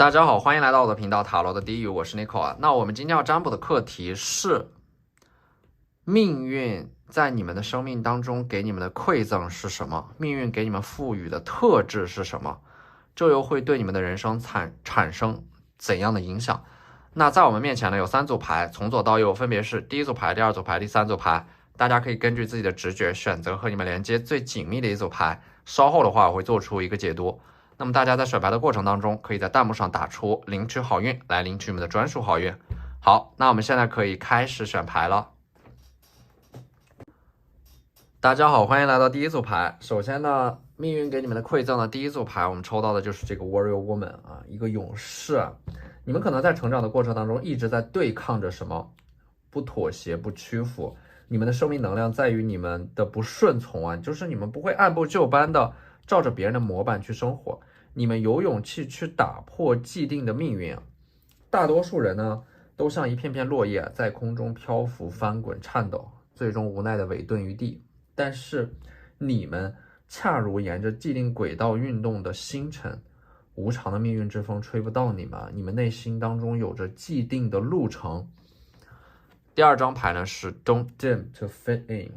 大家好，欢迎来到我的频道塔罗的低语，我是 Nico 啊。那我们今天要占卜的课题是命运在你们的生命当中给你们的馈赠是什么？命运给你们赋予的特质是什么？这又会对你们的人生产生怎样的影响？那在我们面前呢有3组牌，从左到右分别是第1组牌、第2组牌、第3组牌，大家可以根据自己的直觉选择和你们连接最紧密的一组牌。稍后的话我会做出一个解读。那么大家在选牌的过程当中，可以在弹幕上打出领取好运来领取你们的专属好运。好，那我们现在可以开始选牌了。大家好，欢迎来到第1组牌。首先呢，命运给你们的馈赠的第1组牌，我们抽到的就是这个 Warrior Woman 啊，一个勇士。你们可能在成长的过程当中一直在对抗着什么？不妥协，不屈服。你们的生命能量在于你们的不顺从啊，就是你们不会按部就班的照着别人的模板去生活，你们有勇气去打破既定的命运啊。大多数人呢，都像一片片落叶，在空中漂浮、翻滚、颤抖，最终无奈的委顿于地。但是你们恰如沿着既定轨道运动的星辰，无常的命运之风吹不到你们，你们内心当中有着既定的路程。第2张牌呢是 Don't dim to fit in。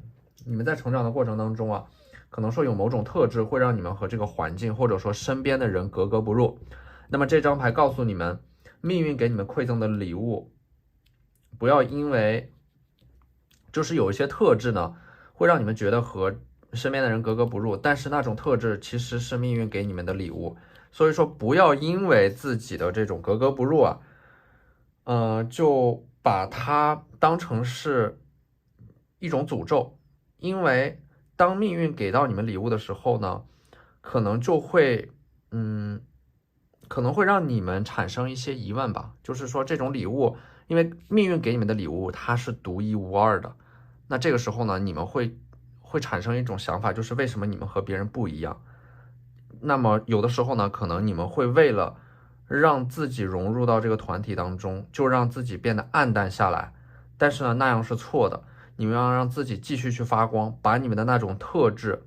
你们在成长的过程当中啊，可能说有某种特质会让你们和这个环境或者说身边的人格格不入。那么这张牌告诉你们，命运给你们馈赠的礼物，不要因为就是有一些特质呢会让你们觉得和身边的人格格不入，但是那种特质其实是命运给你们的礼物。所以说不要因为自己的这种格格不入啊，就把它当成是一种诅咒。因为当命运给到你们礼物的时候呢，可能就会可能会让你们产生一些疑问吧。就是说这种礼物，因为命运给你们的礼物它是独一无二的，那这个时候呢，你们会产生一种想法，就是为什么你们和别人不一样。那么有的时候呢，可能你们会为了让自己融入到这个团体当中，就让自己变得暗淡下来。但是呢，那样是错的。你们要让自己继续去发光，把你们的那种特质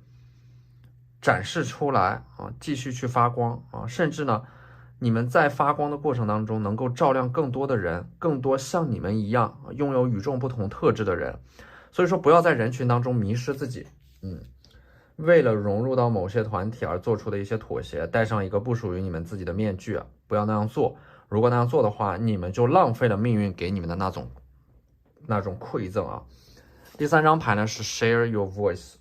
展示出来啊，继续去发光啊。甚至呢，你们在发光的过程当中，能够照亮更多的人，更多像你们一样拥有与众不同特质的人。所以说，不要在人群当中迷失自己。为了融入到某些团体而做出的一些妥协，戴上一个不属于你们自己的面具啊，不要那样做。如果那样做的话，你们就浪费了命运给你们的那种馈赠啊。第3张牌呢是 Share Your Voice。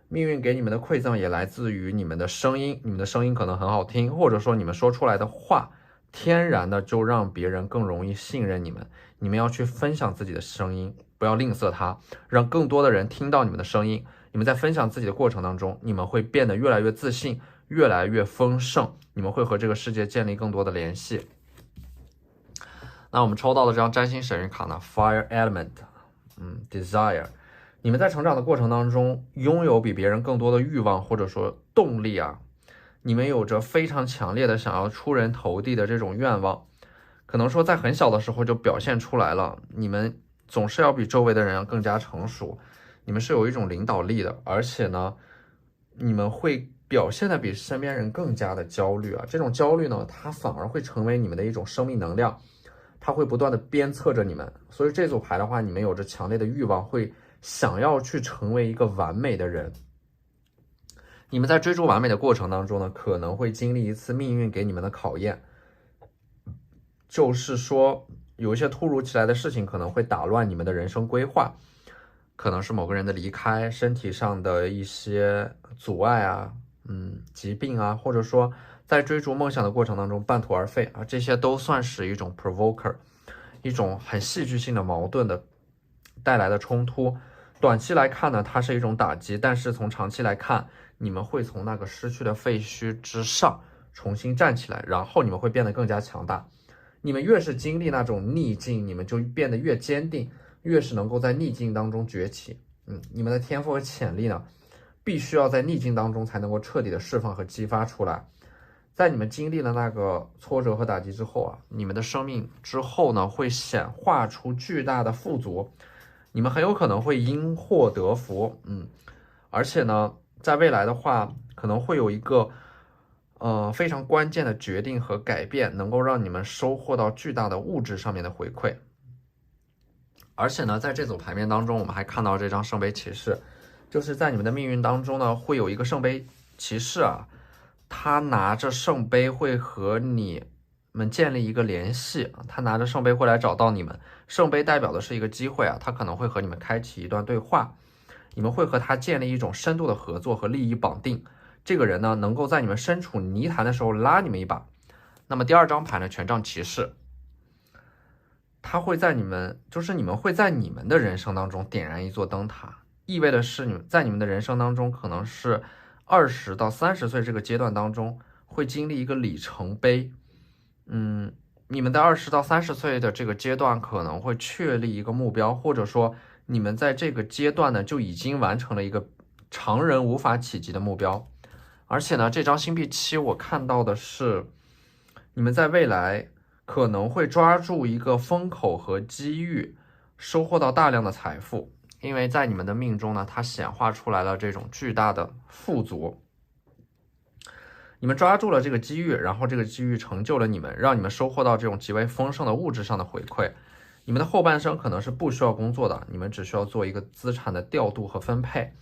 命运给你们的馈赠也来自于你们的声音。你们的声音可能很好听，或者说你们说出来的话天然的就让别人更容易信任你们。你们要去分享自己的声音，不要吝啬它，让更多的人听到你们的声音。你们在分享自己的过程当中，你们会变得越来越自信，越来越丰盛，你们会和这个世界建立更多的联系。那我们抽到的这张占星神谕卡呢 Fire Element Desire。 你们在成长的过程当中拥有比别人更多的欲望或者说动力啊，你们有着非常强烈的想要出人头地的这种愿望，可能说在很小的时候就表现出来了。你们总是要比周围的人要更加成熟，你们是有一种领导力的，而且呢，你们会表现的比身边人更加的焦虑啊。这种焦虑呢，它反而会成为你们的一种生命能量，它会不断的鞭策着你们。所以这组牌的话，你们有着强烈的欲望，会想要去成为一个完美的人。你们在追逐完美的过程当中呢，可能会经历一次命运给你们的考验，就是说有一些突如其来的事情可能会打乱你们的人生规划，可能是某个人的离开，身体上的一些阻碍啊，疾病啊，或者说在追逐梦想的过程当中半途而废啊，这些都算是一种 provoker， 一种很戏剧性的矛盾的带来的冲突。短期来看呢，它是一种打击，但是从长期来看，你们会从那个失去的废墟之上重新站起来，然后你们会变得更加强大。你们越是经历那种逆境，你们就变得越坚定，越是能够在逆境当中崛起。你们的天赋和潜力呢，必须要在逆境当中才能够彻底的释放和激发出来。在你们经历了那个挫折和打击之后啊，你们的生命之后呢，会显化出巨大的富足。你们很有可能会因祸得福，而且呢，在未来的话，可能会有一个非常关键的决定和改变，能够让你们收获到巨大的物质上面的回馈。而且呢，在这组牌面当中，我们还看到这张圣杯骑士，就是在你们的命运当中呢，会有一个圣杯骑士啊，他拿着圣杯会和你们建立一个联系，他拿着圣杯会来找到你们。圣杯代表的是一个机会啊，他可能会和你们开启一段对话，你们会和他建立一种深度的合作和利益绑定。这个人呢，能够在你们身处泥潭的时候拉你们一把。那么第二张牌呢，权杖骑士，他会在你们会在你们的人生当中点燃一座灯塔，意味的是你们在你们的人生当中，可能是20到30岁这个阶段当中会经历一个里程碑。你们在20到30岁的这个阶段可能会确立一个目标，或者说你们在这个阶段呢就已经完成了一个常人无法企及的目标。而且呢，这张星币7我看到的是你们在未来可能会抓住一个风口和机遇，收获到大量的财富，因为在你们的命中呢，它显化出来了这种巨大的富足。你们抓住了这个机遇，然后这个机遇成就了你们，让你们收获到这种极为丰盛的物质上的回馈。你们的后半生可能是不需要工作的，你们只需要做一个资产的调度和分配。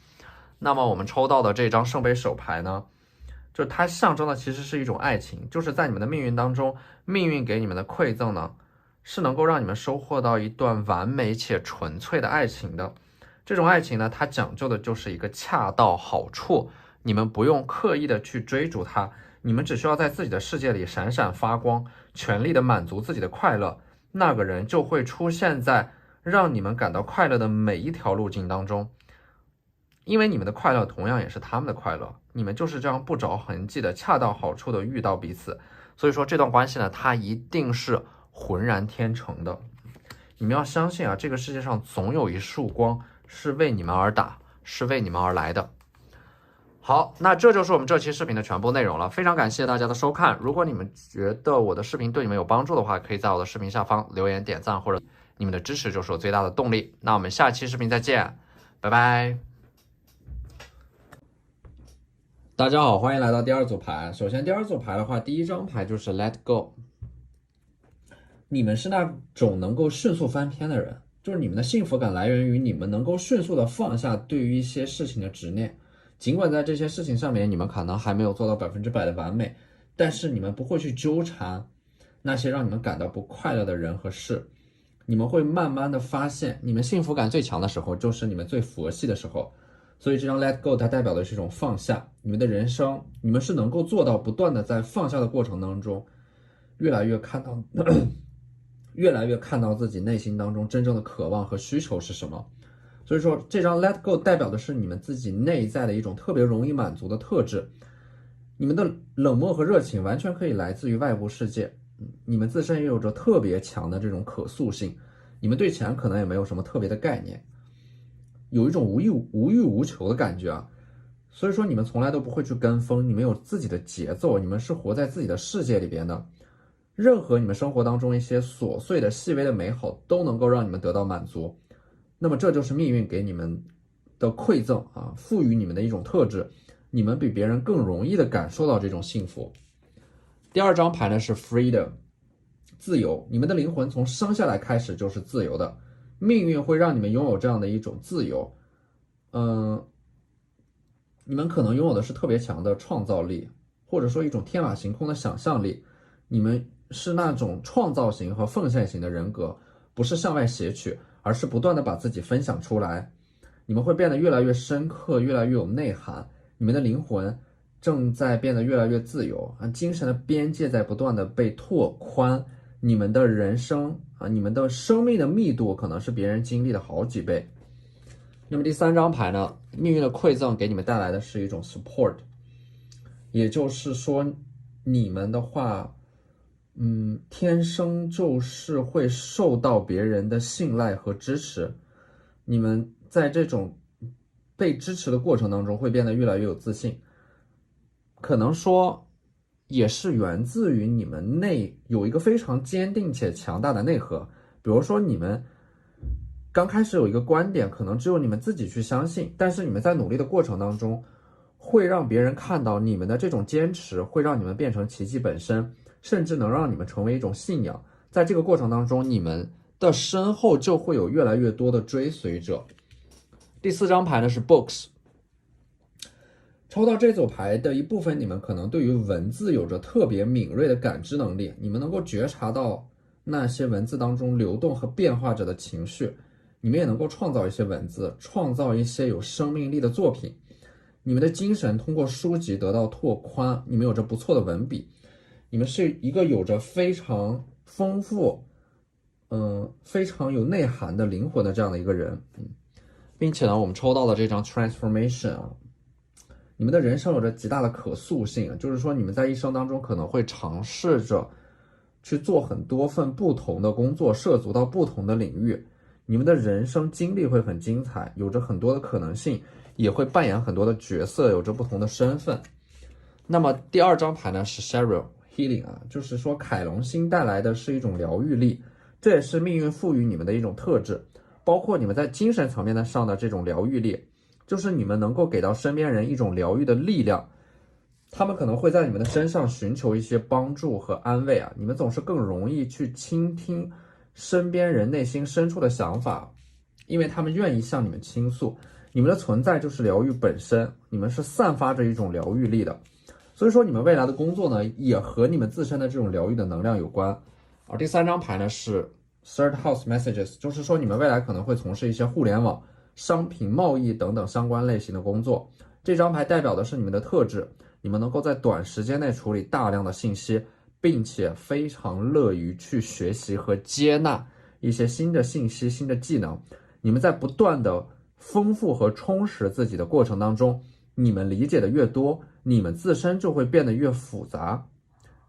那么我们抽到的这张圣杯手牌呢，就是它象征的其实是一种爱情，就是在你们的命运当中，命运给你们的馈赠呢，是能够让你们收获到一段完美且纯粹的爱情的。这种爱情呢，它讲究的就是一个恰到好处，你们不用刻意的去追逐它，你们只需要在自己的世界里闪闪发光，全力的满足自己的快乐，那个人就会出现在让你们感到快乐的每一条路径当中。因为你们的快乐同样也是他们的快乐，你们就是这样不着痕迹的恰到好处的遇到彼此，所以说这段关系呢，它一定是浑然天成的。你们要相信啊，这个世界上总有一束光是为你们而打，是为你们而来的。好，那这就是我们这期视频的全部内容了，非常感谢大家的收看。如果你们觉得我的视频对你们有帮助的话，可以在我的视频下方留言点赞，或者你们的支持就是我最大的动力。那我们下期视频再见，拜拜。大家好，欢迎来到第二组牌。首先，第二组牌的话，第一张牌就是 Let Go。你们是那种能够迅速翻篇的人，就是你们的幸福感来源于你们能够迅速的放下对于一些事情的执念。尽管在这些事情上面，你们可能还没有做到100%的完美，但是你们不会去纠缠那些让你们感到不快乐的人和事。你们会慢慢的发现，你们幸福感最强的时候，就是你们最佛系的时候。所以这张 Let Go 它代表的是一种放下，你们的人生，你们是能够做到不断的在放下的过程当中，越来越看到自己内心当中真正的渴望和需求是什么。所以说这张 Let Go 代表的是你们自己内在的一种特别容易满足的特质。你们的冷漠和热情完全可以来自于外部世界，你们自身也有着特别强的这种可塑性，你们对钱可能也没有什么特别的概念，有一种无欲无求的感觉啊，所以说你们从来都不会去跟风，你们有自己的节奏，你们是活在自己的世界里边的。任何你们生活当中一些琐碎的细微的美好都能够让你们得到满足，那么这就是命运给你们的馈赠啊，赋予你们的一种特质，你们比别人更容易的感受到这种幸福。第二张牌呢是 Freedom， 自由，你们的灵魂从生下来开始就是自由的，命运会让你们拥有这样的一种自由。你们可能拥有的是特别强的创造力，或者说一种天马行空的想象力，你们是那种创造型和奉献型的人格，不是向外撷取，而是不断的把自己分享出来。你们会变得越来越深刻，越来越有内涵，你们的灵魂正在变得越来越自由，精神的边界在不断的被拓宽，你们的人生你们的生命的密度可能是别人经历的好几倍。那么第三张牌呢，命运的馈赠给你们带来的是一种 support， 也就是说你们的话天生就是会受到别人的信赖和支持，你们在这种被支持的过程当中会变得越来越有自信，可能说也是源自于你们内有一个非常坚定且强大的内核。比如说你们刚开始有一个观点，可能只有你们自己去相信，但是你们在努力的过程当中会让别人看到你们的这种坚持，会让你们变成奇迹本身，甚至能让你们成为一种信仰。在这个过程当中，你们的身后就会有越来越多的追随者。第4张牌呢是 Books。抽到这组牌的一部分，你们可能对于文字有着特别敏锐的感知能力，你们能够觉察到那些文字当中流动和变化着的情绪，你们也能够创造一些文字，创造一些有生命力的作品。你们的精神通过书籍得到拓宽，你们有着不错的文笔，你们是一个有着非常丰富非常有内涵的灵魂的这样的一个人。并且呢，我们抽到了这张 Transformation 啊，你们的人生有着极大的可塑性，就是说你们在一生当中可能会尝试着去做很多份不同的工作，涉足到不同的领域，你们的人生经历会很精彩，有着很多的可能性，也会扮演很多的角色，有着不同的身份。那么第2张牌呢是 Cheryl Healing 啊，就是说凯龙星带来的是一种疗愈力，这也是命运赋予你们的一种特质，包括你们在精神层面上的这种疗愈力，就是你们能够给到身边人一种疗愈的力量，他们可能会在你们的身上寻求一些帮助和安慰啊，你们总是更容易去倾听身边人内心深处的想法，因为他们愿意向你们倾诉，你们的存在就是疗愈本身，你们是散发着一种疗愈力的，所以说你们未来的工作呢，也和你们自身的这种疗愈的能量有关。而第3张牌呢是 Third House Messages， 就是说你们未来可能会从事一些互联网、商品贸易等等相关类型的工作，这张牌代表的是你们的特质，你们能够在短时间内处理大量的信息，并且非常乐于去学习和接纳一些新的信息、新的技能。你们在不断的丰富和充实自己的过程当中，你们理解的越多，你们自身就会变得越复杂，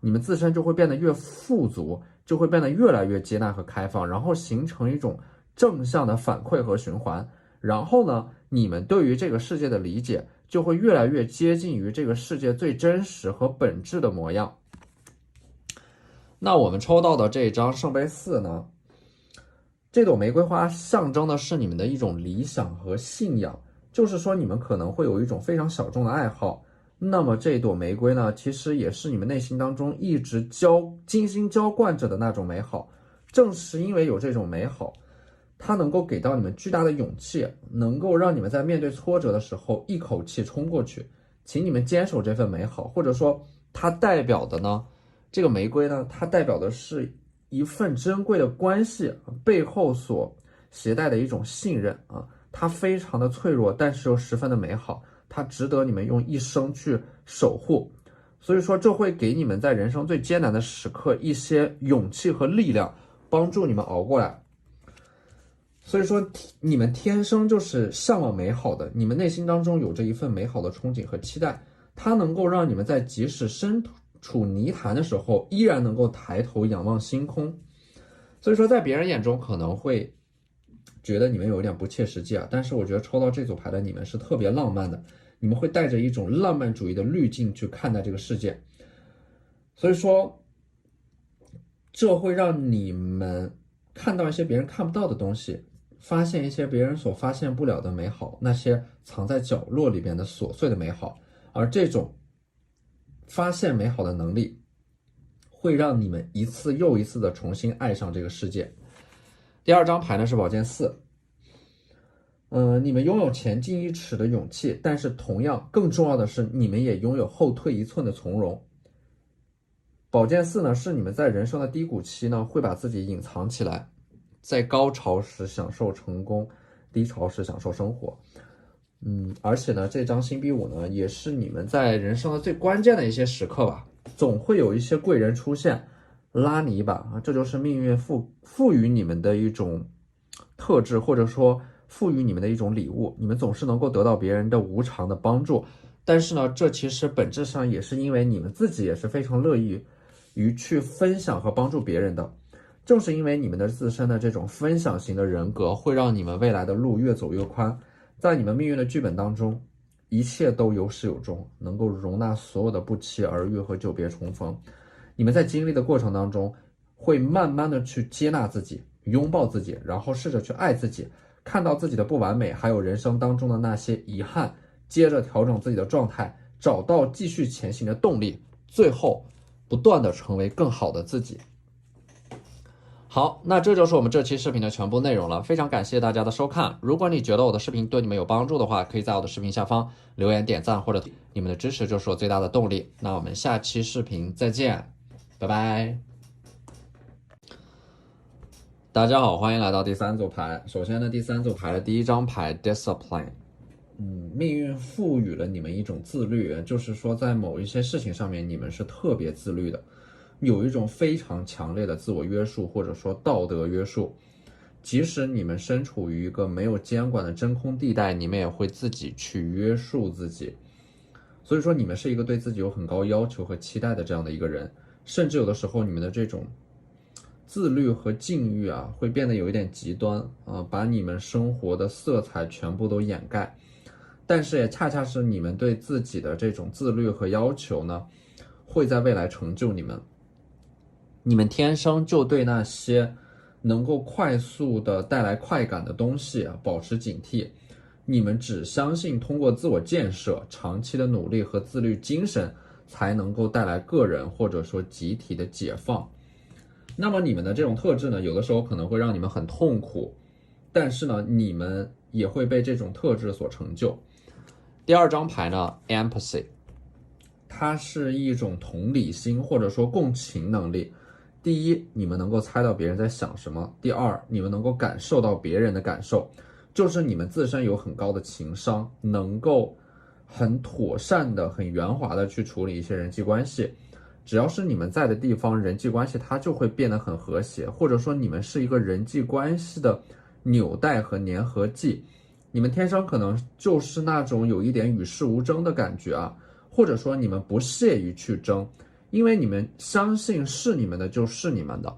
你们自身就会变得越富足，就会变得越来越接纳和开放，然后形成一种正向的反馈和循环。然后呢，你们对于这个世界的理解就会越来越接近于这个世界最真实和本质的模样。那我们抽到的这张圣杯4呢，这朵玫瑰花象征的是你们的一种理想和信仰，就是说你们可能会有一种非常小众的爱好，那么这朵玫瑰呢，其实也是你们内心当中一直精心浇灌着的那种美好。正是因为有这种美好，它能够给到你们巨大的勇气，能够让你们在面对挫折的时候一口气冲过去。请你们坚守这份美好，或者说它代表的呢，这个玫瑰呢，它代表的是一份珍贵的关系背后所携带的一种信任啊，它非常的脆弱，但是又十分的美好，它值得你们用一生去守护。所以说这会给你们在人生最艰难的时刻一些勇气和力量，帮助你们熬过来。所以说你们天生就是向往美好的，你们内心当中有着一份美好的憧憬和期待，它能够让你们在即使身处泥潭的时候依然能够抬头仰望星空。所以说在别人眼中可能会觉得你们有一点不切实际啊，但是我觉得抽到这组牌的你们是特别浪漫的，你们会带着一种浪漫主义的滤镜去看待这个世界，所以说这会让你们看到一些别人看不到的东西，发现一些别人所发现不了的美好，那些藏在角落里边的琐碎的美好，而这种发现美好的能力会让你们一次又一次的重新爱上这个世界。第2张牌呢是宝剑4，你们拥有前进1尺的勇气，但是同样更重要的是你们也拥有后退1寸的从容。宝剑4呢是你们在人生的低谷期呢会把自己隐藏起来，在高潮时享受成功，低潮时享受生活。而且呢这张星币5呢也是你们在人生的最关键的一些时刻吧，总会有一些贵人出现拉你一把啊，这就是命运赋予你们的一种特质，或者说赋予你们的一种礼物。你们总是能够得到别人的无偿的帮助，但是呢这其实本质上也是因为你们自己也是非常乐意于去分享和帮助别人的。正是因为你们的自身的这种分享型的人格，会让你们未来的路越走越宽，在你们命运的剧本当中，一切都有始有终，能够容纳所有的不期而遇和久别重逢。你们在经历的过程当中，会慢慢的去接纳自己，拥抱自己，然后试着去爱自己，看到自己的不完美，还有人生当中的那些遗憾，接着调整自己的状态，找到继续前行的动力，最后不断的成为更好的自己。好，那这就是我们这期视频的全部内容了，非常感谢大家的收看。如果你觉得我的视频对你们有帮助的话，可以在我的视频下方留言点赞，或者你们的支持就是我最大的动力。那我们下期视频再见，拜拜。大家好，欢迎来到第三组牌。首先呢，第三组牌的第一张牌 Discipline。命运赋予了你们一种自律，就是说在某一些事情上面你们是特别自律的，有一种非常强烈的自我约束或者说道德约束。即使你们身处于一个没有监管的真空地带，你们也会自己去约束自己。所以说你们是一个对自己有很高要求和期待的这样的一个人，甚至有的时候你们的这种自律和禁欲啊，会变得有一点极端啊，把你们生活的色彩全部都掩盖。但是也恰恰是你们对自己的这种自律和要求呢，会在未来成就你们。你们天生就对那些能够快速的带来快感的东西啊保持警惕。你们只相信通过自我建设、长期的努力和自律精神，才能够带来个人或者说集体的解放。那么你们的这种特质呢，有的时候可能会让你们很痛苦，但是呢，你们也会被这种特质所成就。第二张牌呢 Empathy， 它是一种同理心或者说共情能力。第一，你们能够猜到别人在想什么；第二，你们能够感受到别人的感受，就是你们自身有很高的情商，能够很妥善的、很圆滑的去处理一些人际关系。只要是你们在的地方，人际关系它就会变得很和谐，或者说你们是一个人际关系的纽带和粘合剂。你们天生可能就是那种有一点与世无争的感觉啊，或者说你们不屑于去争，因为你们相信是你们的就是你们的。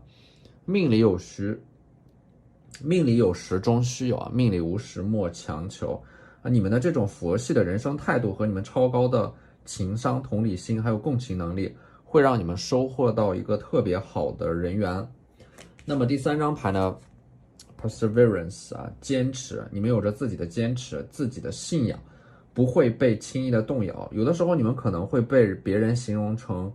命里有时终须有啊，命里无时莫强求啊。你们的这种佛系的人生态度和你们超高的情商、同理心还有共情能力，会让你们收获到一个特别好的人缘。那么第三张牌呢Perseverance 啊，坚持，你们有着自己的坚持，自己的信仰，不会被轻易的动摇。有的时候你们可能会被别人形容成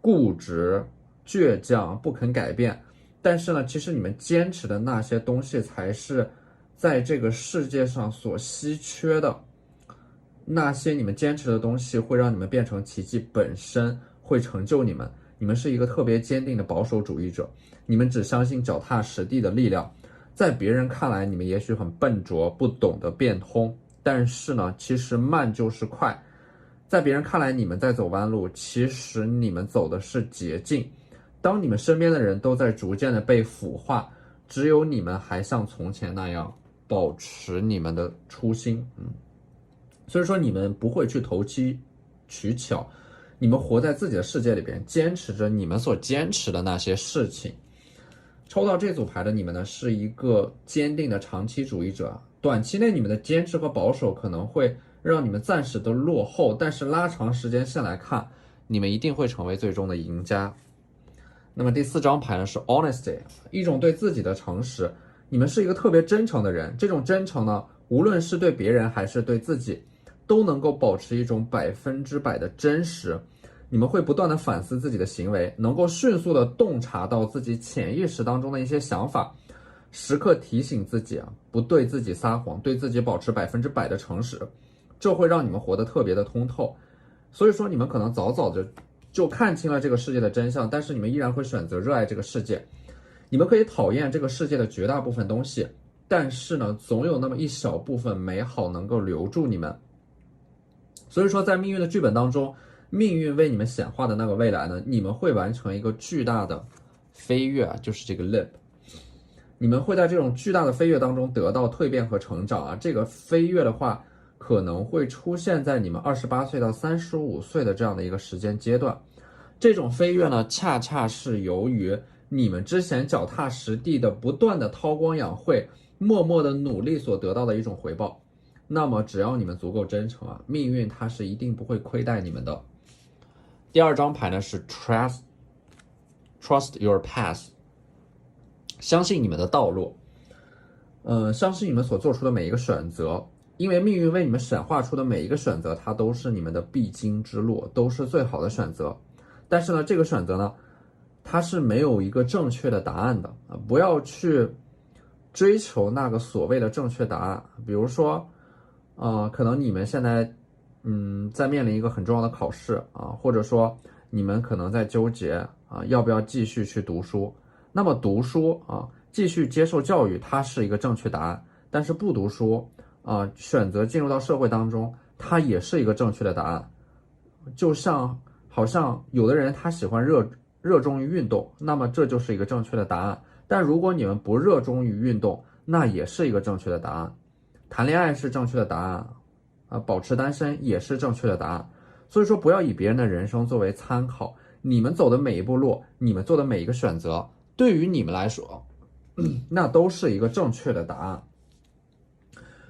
固执、倔强、不肯改变，但是呢，其实你们坚持的那些东西才是在这个世界上所稀缺的。那些你们坚持的东西会让你们变成奇迹本身，会成就你们。你们是一个特别坚定的保守主义者，你们只相信脚踏实地的力量。在别人看来，你们也许很笨拙，不懂得变通，但是呢，其实慢就是快。在别人看来，你们在走弯路，其实你们走的是捷径。当你们身边的人都在逐渐的被腐化，只有你们还像从前那样保持你们的初心。所以说你们不会去投机取巧，你们活在自己的世界里边，坚持着你们所坚持的那些事情。抽到这组牌的你们呢，是一个坚定的长期主义者。短期内你们的坚持和保守可能会让你们暂时的落后，但是拉长时间线来看，你们一定会成为最终的赢家。那么第四张牌呢是 Honesty， 一种对自己的诚实。你们是一个特别真诚的人，这种真诚呢，无论是对别人还是对自己，都能够保持一种100%的真实。你们会不断的反思自己的行为，能够迅速的洞察到自己潜意识当中的一些想法，时刻提醒自己啊，不对自己撒谎，对自己保持100%的诚实，这会让你们活得特别的通透。所以说你们可能早早的就看清了这个世界的真相，但是你们依然会选择热爱这个世界。你们可以讨厌这个世界的绝大部分东西，但是呢，总有那么一小部分美好能够留住你们。所以说在命运的剧本当中，命运为你们显化的那个未来呢，你们会完成一个巨大的飞跃啊，就是这个 leap。你们会在这种巨大的飞跃当中得到蜕变和成长啊。这个飞跃的话，可能会出现在你们28岁到35岁的这样的一个时间阶段。这种飞跃呢，恰恰是由于你们之前脚踏实地的不断的韬光养晦，默默的努力所得到的一种回报。那么只要你们足够真诚啊，命运它是一定不会亏待你们的。第二张牌呢是 trust your path， 相信你们的道路，相信你们所做出的每一个选择，因为命运为你们显化出的每一个选择，它都是你们的必经之路，都是最好的选择。但是呢，这个选择呢，它是没有一个正确的答案的啊！不要去追求那个所谓的正确答案。比如说，可能你们现在在面临一个很重要的考试啊，或者说你们可能在纠结啊，要不要继续去读书。那么读书啊，继续接受教育，它是一个正确答案。但是不读书啊，选择进入到社会当中，它也是一个正确的答案。就像好像有的人他喜欢热衷于运动，那么这就是一个正确的答案。但如果你们不热衷于运动，那也是一个正确的答案。谈恋爱是正确的答案啊，保持单身也是正确的答案。所以说，不要以别人的人生作为参考，你们走的每一步路，你们做的每一个选择，对于你们来说，那都是一个正确的答案。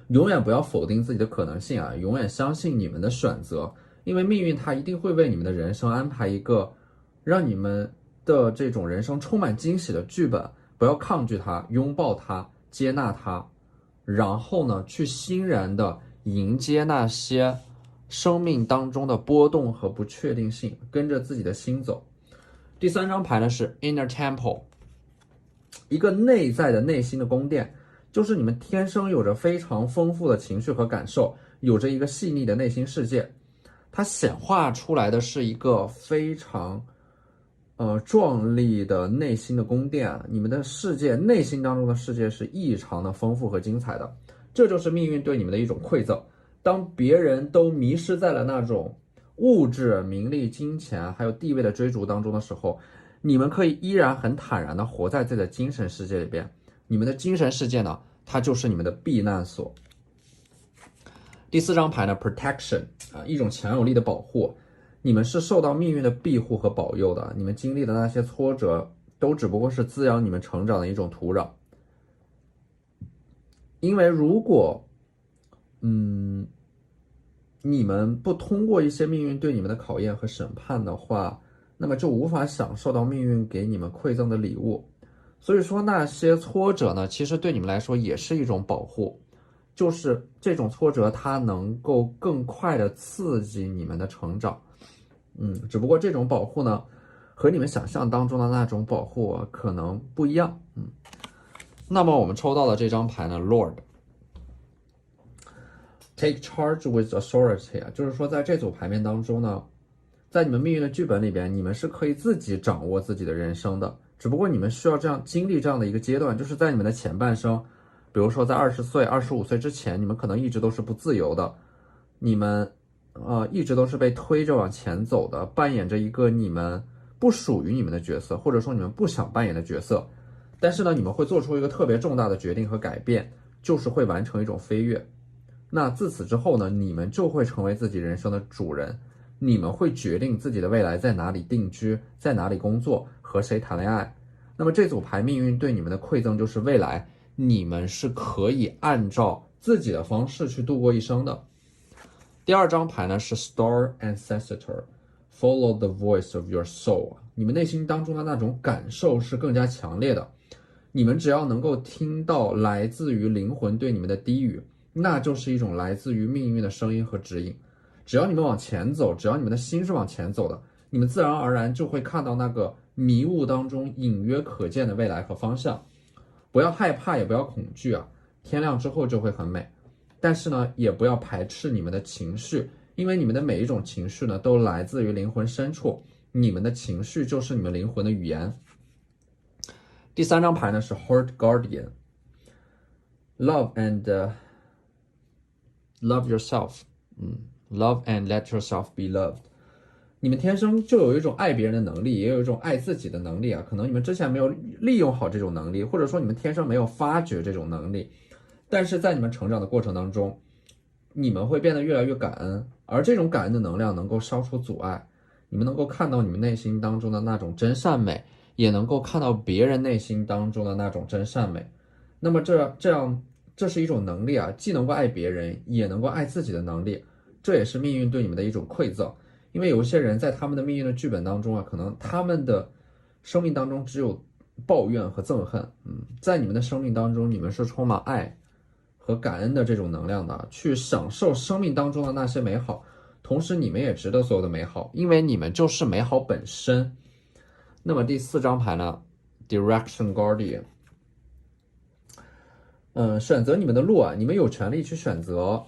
永远不要否定自己的可能性啊，永远相信你们的选择，因为命运它一定会为你们的人生安排一个让你们的这种人生充满惊喜的剧本。不要抗拒它，拥抱它，接纳它，然后呢，去欣然的迎接那些生命当中的波动和不确定性，跟着自己的心走。第3张牌呢是 Inner Temple， 一个内在的内心的宫殿，就是你们天生有着非常丰富的情绪和感受，有着一个细腻的内心世界。它显化出来的是一个非常壮丽的内心的宫殿，你们的世界，内心当中的世界是异常的丰富和精彩的。这就是命运对你们的一种馈赠。当别人都迷失在了那种物质、名利、金钱还有地位的追逐当中的时候，你们可以依然很坦然的活在自己的精神世界里边。你们的精神世界呢，它就是你们的避难所。第4张牌呢 Protection 啊，一种强有力的保护。你们是受到命运的庇护和保佑的，你们经历的那些挫折都只不过是滋养你们成长的一种土壤。因为如果你们不通过一些命运对你们的考验和审判的话，那么就无法享受到命运给你们馈赠的礼物。所以说那些挫折呢，其实对你们来说也是一种保护，就是这种挫折它能够更快的刺激你们的成长。只不过这种保护呢，和你们想象当中的那种保护可能不一样。那么我们抽到的这张牌呢 Lord。Take charge with authority 啊，就是说在这组牌面当中呢，在你们命运的剧本里边，你们是可以自己掌握自己的人生的，只不过你们需要这样经历这样的一个阶段，就是在你们的前半生，比如说在20岁、25岁之前，你们可能一直都是不自由的，你们一直都是被推着往前走的，扮演着一个你们不属于你们的角色，或者说你们不想扮演的角色。但是呢，你们会做出一个特别重大的决定和改变，就是会完成一种飞跃。那自此之后呢，你们就会成为自己人生的主人，你们会决定自己的未来在哪里定居，在哪里工作，和谁谈恋爱。那么这组牌命运对你们的馈赠就是未来你们是可以按照自己的方式去度过一生的。第2张牌呢是 Star Ancestor Follow the voice of your soul， 你们内心当中的那种感受是更加强烈的，你们只要能够听到来自于灵魂对你们的低语，那就是一种来自于命运的声音和指引。只要你们往前走，只要你们的心是往前走的，你们自然而然就会看到那个迷雾当中隐约可见的未来和方向。不要害怕，也不要恐惧啊，天亮之后就会很美。但是呢，也不要排斥你们的情绪，因为你们的每一种情绪呢，都来自于灵魂深处，你们的情绪就是你们灵魂的语言。第3张牌呢是 Heart Guardian Love and Love yourself Love and let yourself be loved。 你们天生就有一种爱别人的能力，也有一种爱自己的能力啊。可能你们之前没有利用好这种能力，或者说你们天生没有发掘这种能力，但是在你们成长的过程当中，你们会变得越来越感恩，而这种感恩的能量能够消除阻碍，你们能够看到你们内心当中的那种真善美，也能够看到别人内心当中的那种真善美。那么这是一种能力啊，既能够爱别人，也能够爱自己的能力。这也是命运对你们的一种馈赠。因为有一些人在他们的命运的剧本当中啊，可能他们的生命当中只有抱怨和憎恨。在你们的生命当中，你们是充满爱和感恩的这种能量的，去享受生命当中的那些美好，同时你们也值得所有的美好，因为你们就是美好本身。那么第4张牌呢 Direction Guardian， 选择你们的路啊，你们有权利去选择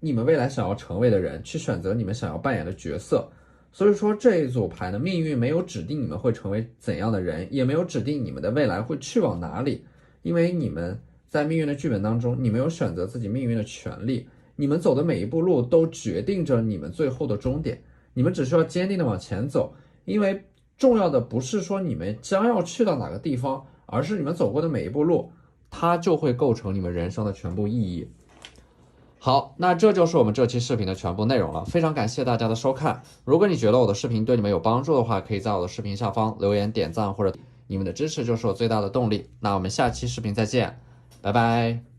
你们未来想要成为的人，去选择你们想要扮演的角色。所以说这一组牌呢，命运没有指定你们会成为怎样的人，也没有指定你们的未来会去往哪里，因为你们在命运的剧本当中，你们有选择自己命运的权利，你们走的每一步路都决定着你们最后的终点，你们只需要坚定的往前走，因为重要的不是说你们将要去到哪个地方，而是你们走过的每一步路，它就会构成你们人生的全部意义。好，那这就是我们这期视频的全部内容了，非常感谢大家的收看。如果你觉得我的视频对你们有帮助的话，可以在我的视频下方留言点赞，或者你们的支持就是我最大的动力。那我们下期视频再见，拜拜。